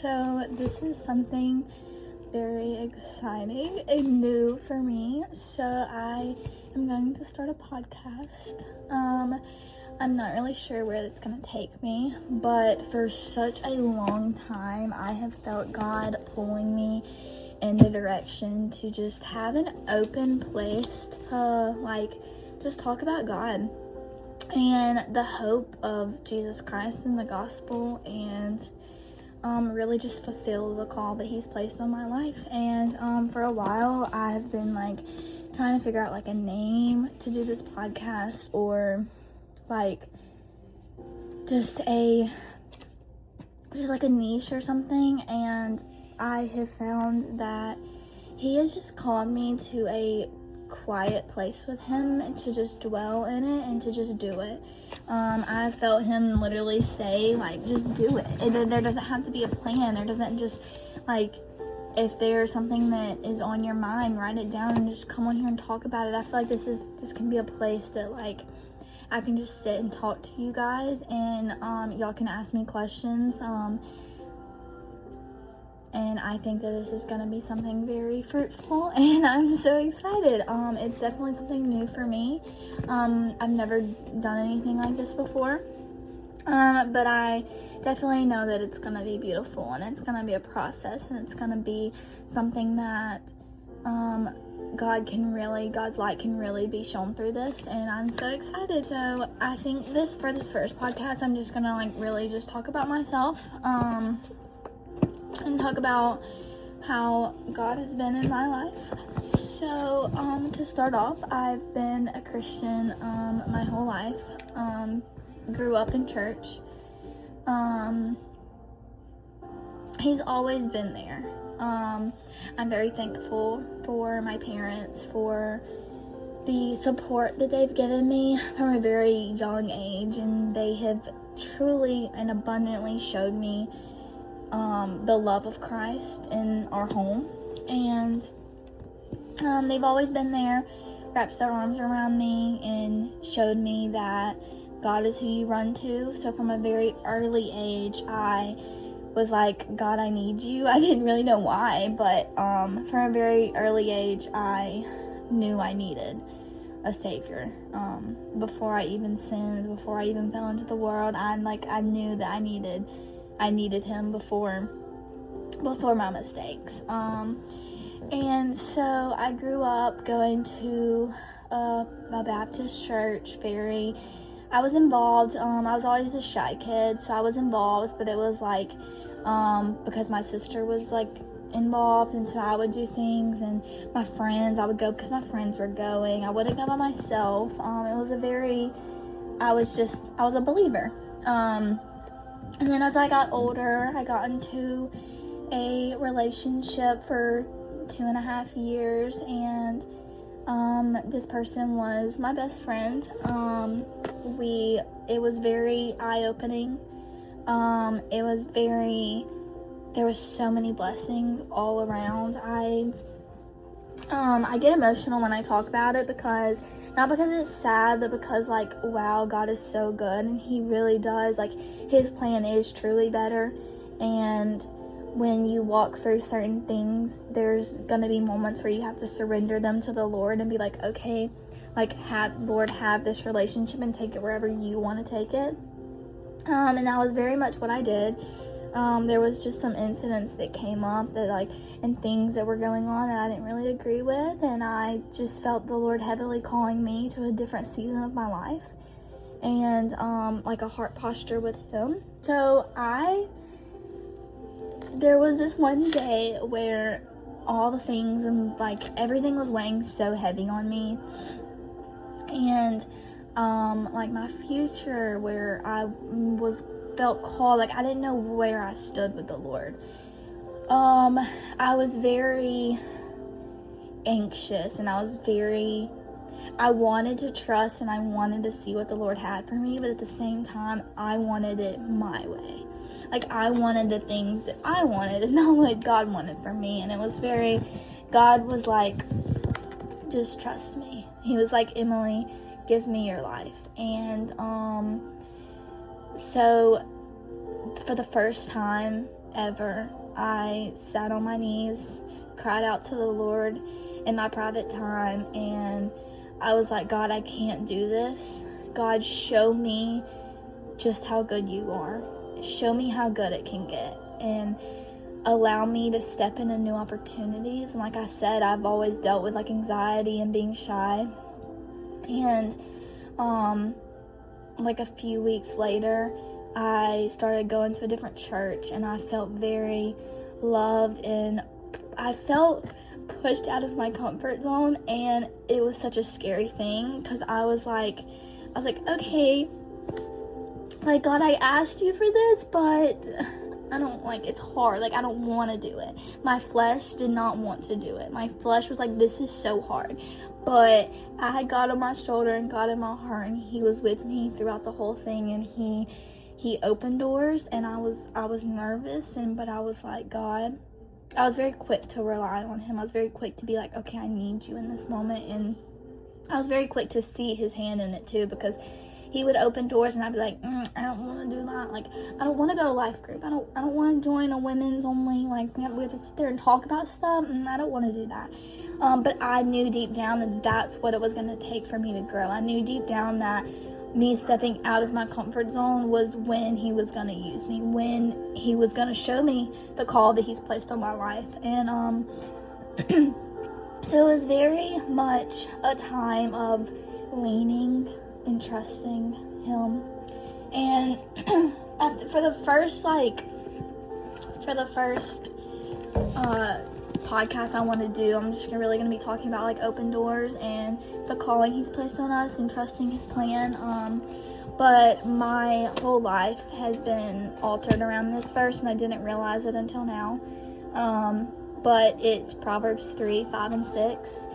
So this is something very exciting and new for me. So I am going to start a podcast. I'm not really sure where it's going to take me, but for such a long time, I have felt God pulling me in the direction to just have an open place to just talk about God and the hope of Jesus Christ and the gospel, and really just fulfill the call that he's placed on my life. And for a while I've been trying to figure out a name to do this podcast, or just a niche or something. And I have found that he has just called me to a quiet place with him and to just dwell in it and to just do it. I felt him literally say, just do it. There doesn't have to be a plan. There doesn't just, if there's something that is on your mind, write it down and just come on here and talk about it. I feel like this can be a place that, I can just sit and talk to you guys, and y'all can ask me questions. And I think that this is going to be something very fruitful, and I'm so excited. It's definitely something new for me. I've never done anything like this before, but I definitely know that it's going to be beautiful, and it's going to be a process, and it's going to be something that God's light can really be shown through this, and I'm so excited. So I think for this first podcast, I'm just going to really just talk about myself, and talk about how God has been in my life. So, to start off, I've been a Christian, my whole life. Grew up in church. He's always been there. I'm very thankful for my parents, for the support that they've given me from a very young age, and they have truly and abundantly showed me the love of Christ in our home. And they've always been there, wrapped their arms around me, and showed me that God is who you run to. So from a very early age, I was like, God, I need you. I didn't really know why, but from a very early age, I knew I needed a savior. Before I even sinned, before I even fell into the world, I knew that I needed him before my mistakes. And so I grew up going to a Baptist church. I was involved. I was always a shy kid, so I was involved, but it was because my sister was involved, and so I would do things, and my friends, I would go because my friends were going. I wouldn't go by myself. I was a believer. And then as I got older, I got into a relationship for 2.5 years, and this person was my best friend. It was very eye-opening. There was so many blessings all around. I get emotional when I talk about it, not because it's sad, but because wow, God is so good, and he really does, his plan is truly better. And when you walk through certain things, there's gonna be moments where you have to surrender them to the Lord and be okay, Lord, have this relationship and take it wherever you want to take it. And that was very much what I did. There was just some incidents that came up and things that were going on that I didn't really agree with, and I just felt the Lord heavily calling me to a different season of my life, and a heart posture with him. So there was this one day where all the things and everything was weighing so heavy on me, and my future, where I felt called, I didn't know where I stood with the Lord. I was very anxious, and I wanted to trust, and I wanted to see what the Lord had for me, but at the same time, I wanted it my way. I wanted the things that I wanted, and not what God wanted for me. And it was God was just trust me. He was Emily, give me your life. And so for the first time ever. I sat on my knees, cried out to the Lord in my private time, and I was like, God, I can't do this. God, show me just how good you are. Show me how good it can get, and allow me to step into new opportunities. And like I said, I've always dealt with like anxiety and being shy. And like a few weeks later, I started going to a different church, and I felt very loved, and I felt pushed out of my comfort zone. And it was such a scary thing, because I was like, okay, like, God, I asked you for this, but I don't, like, it's hard. Like, I don't want to do it. My flesh did not want to do it. My flesh was like, this is so hard. But I had God on my shoulder and God in my heart, and he was with me throughout the whole thing, and he opened doors. And I was nervous, but I was like, God, I was very quick to rely on him. I was very quick to be like, okay, I need you in this moment. And I was very quick to see his hand in it too, because he would open doors and I'd be like, I don't want to do that. Like, I don't want to go to life group. I don't want to join a women's only. Like, we have to sit there and talk about stuff. I don't want to do that. But I knew deep down that that's what it was going to take for me to grow. I knew deep down that me stepping out of my comfort zone was when he was going to use me, when he was going to show me the call that he's placed on my life. And so it was very much a time of leaning and trusting him. And for the first podcast I want to do, I'm just really going to be talking about like open doors and the calling he's placed on us and trusting his plan. But my whole life has been altered around this verse, and I didn't realize it until now. But it's Proverbs 3:5-6.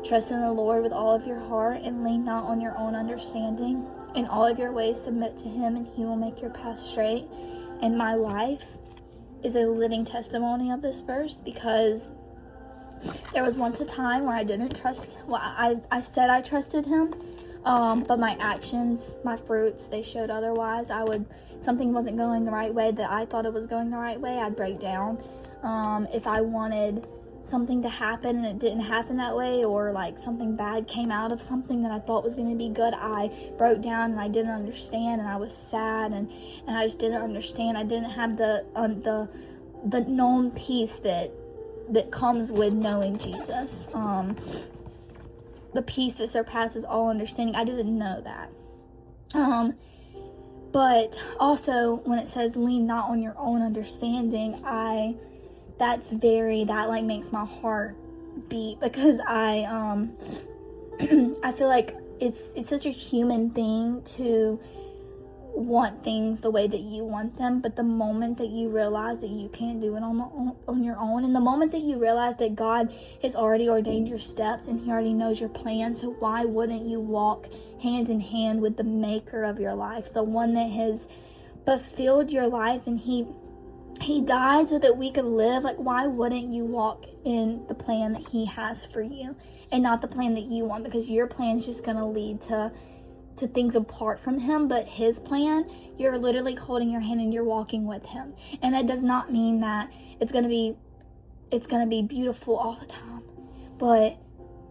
Trust in the Lord with all of your heart, and lean not on your own understanding. In all of your ways submit to him, and he will make your path straight. And my life is a living testimony of this verse, because there was once a time where I didn't trust. Well, I said I trusted him, but my actions, my fruits, they showed otherwise. Something wasn't going the right way that I thought it was going the right way, I'd break down. If I wanted something to happen and it didn't happen that way, or like something bad came out of something that I thought was going to be good, I broke down and I didn't understand, and I was sad, and I just didn't understand. I didn't have the known peace that comes with knowing Jesus, the peace that surpasses all understanding. I didn't know that. But also when it says lean not on your own understanding, that like makes my heart beat, because I feel like it's such a human thing to want things the way that you want them, but the moment that you realize that you can't do it on your own, and the moment that you realize that God has already ordained your steps and he already knows your plan, so why wouldn't you walk hand in hand with the maker of your life, the one that has fulfilled your life, and he died so that we could live? Like, why wouldn't you walk in the plan that he has for you and not the plan that you want? Because your plan is just going to lead to things apart from him, but his plan, you're literally holding your hand and you're walking with him. And that does not mean that it's going to be beautiful all the time, but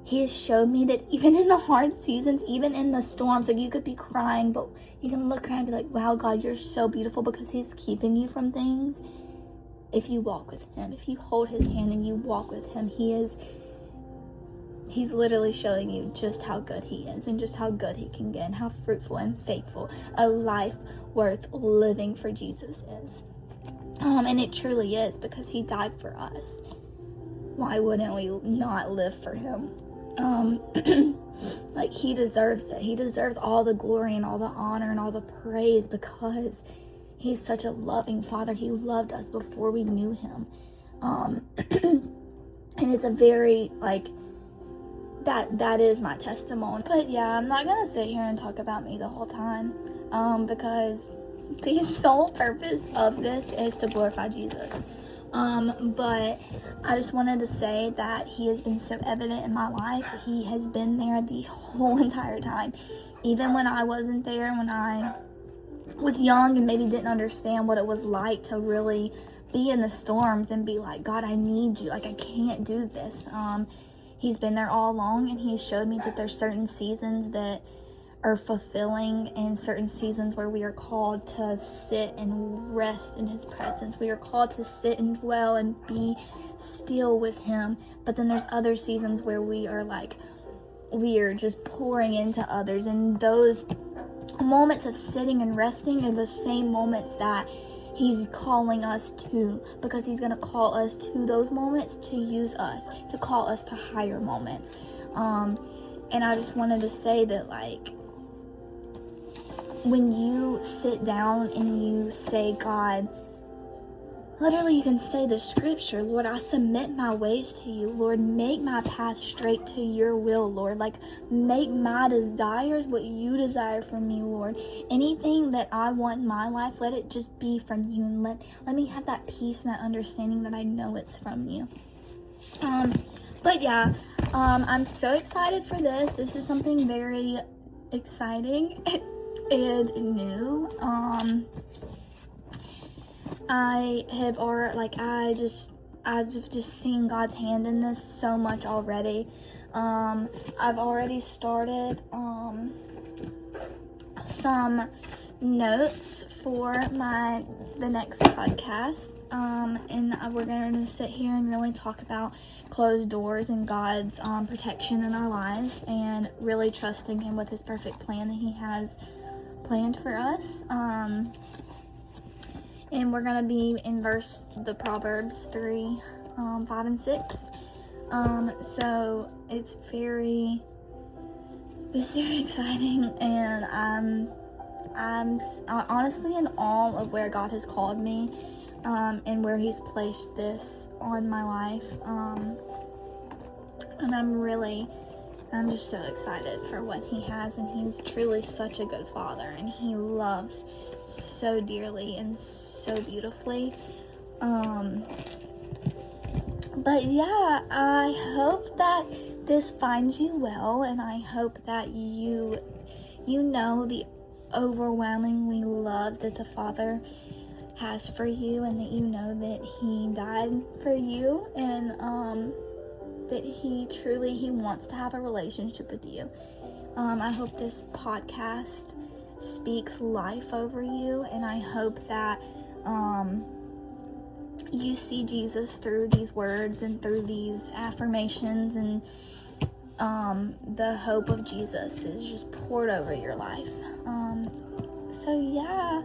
he has showed me that even in the hard seasons, even in the storms, like, you could be crying, but you can look around and be like, wow, God, you're so beautiful, because he's keeping you from things. If you walk with him, if you hold his hand and you walk with him, he's literally showing you just how good he is, and just how good he can get, and how fruitful and faithful a life worth living for Jesus is. And it truly is, because he died for us. Why wouldn't we not live for him? Like, he deserves it. He deserves all the glory and all the honor and all the praise, because he's such a loving father. He loved us before we knew him. And it's a very, like, that is my testimony. But yeah, I'm not gonna sit here and talk about me the whole time, because the sole purpose of this is to glorify Jesus. But I just wanted to say that he has been so evident in my life. He has been there the whole entire time, even when I wasn't there, when I was young and maybe didn't understand what it was like to really be in the storms and be like, God, I need you. Like, I can't do this. He's been there all along, and he's showed me that there's certain seasons that are fulfilling, and certain seasons where we are called to sit and rest in his presence. We are called to sit and dwell and be still with him. But then there's other seasons where we are just pouring into others, and those moments of sitting and resting are the same moments that he's calling us to, because he's going to call us to those moments to use us, to call us to higher moments. And I just wanted to say that, like, when you sit down and you say, God, literally you can say the scripture, Lord, I submit my ways to you. Lord, make my path straight to your will, Lord. Like, make my desires what you desire from me, Lord. Anything that I want in my life, let it just be from you, and let me have that peace and that understanding that I know it's from you. But yeah, I'm so excited for this. This is something very exciting and new. I've just seen God's hand in this so much already. I've already started some notes for the next podcast, and we're going to sit here and really talk about closed doors and God's protection in our lives, and really trusting him with his perfect plan that he has planned for us. And we're going to be in the Proverbs 3, 5 and 6. So it's very exciting, and I'm honestly in awe of where God has called me, and where he's placed this on my life. And I'm just so excited for what he has, and he's truly such a good father, and he loves so dearly and so beautifully. But yeah, I hope that this finds you well, and I hope that you know the overwhelmingly love that the Father has for you, and that you know that he died for you, and that he wants to have a relationship with you. I hope this podcast speaks life over you, and I hope that you see Jesus through these words and through these affirmations, and the hope of Jesus is just poured over your life. So yeah,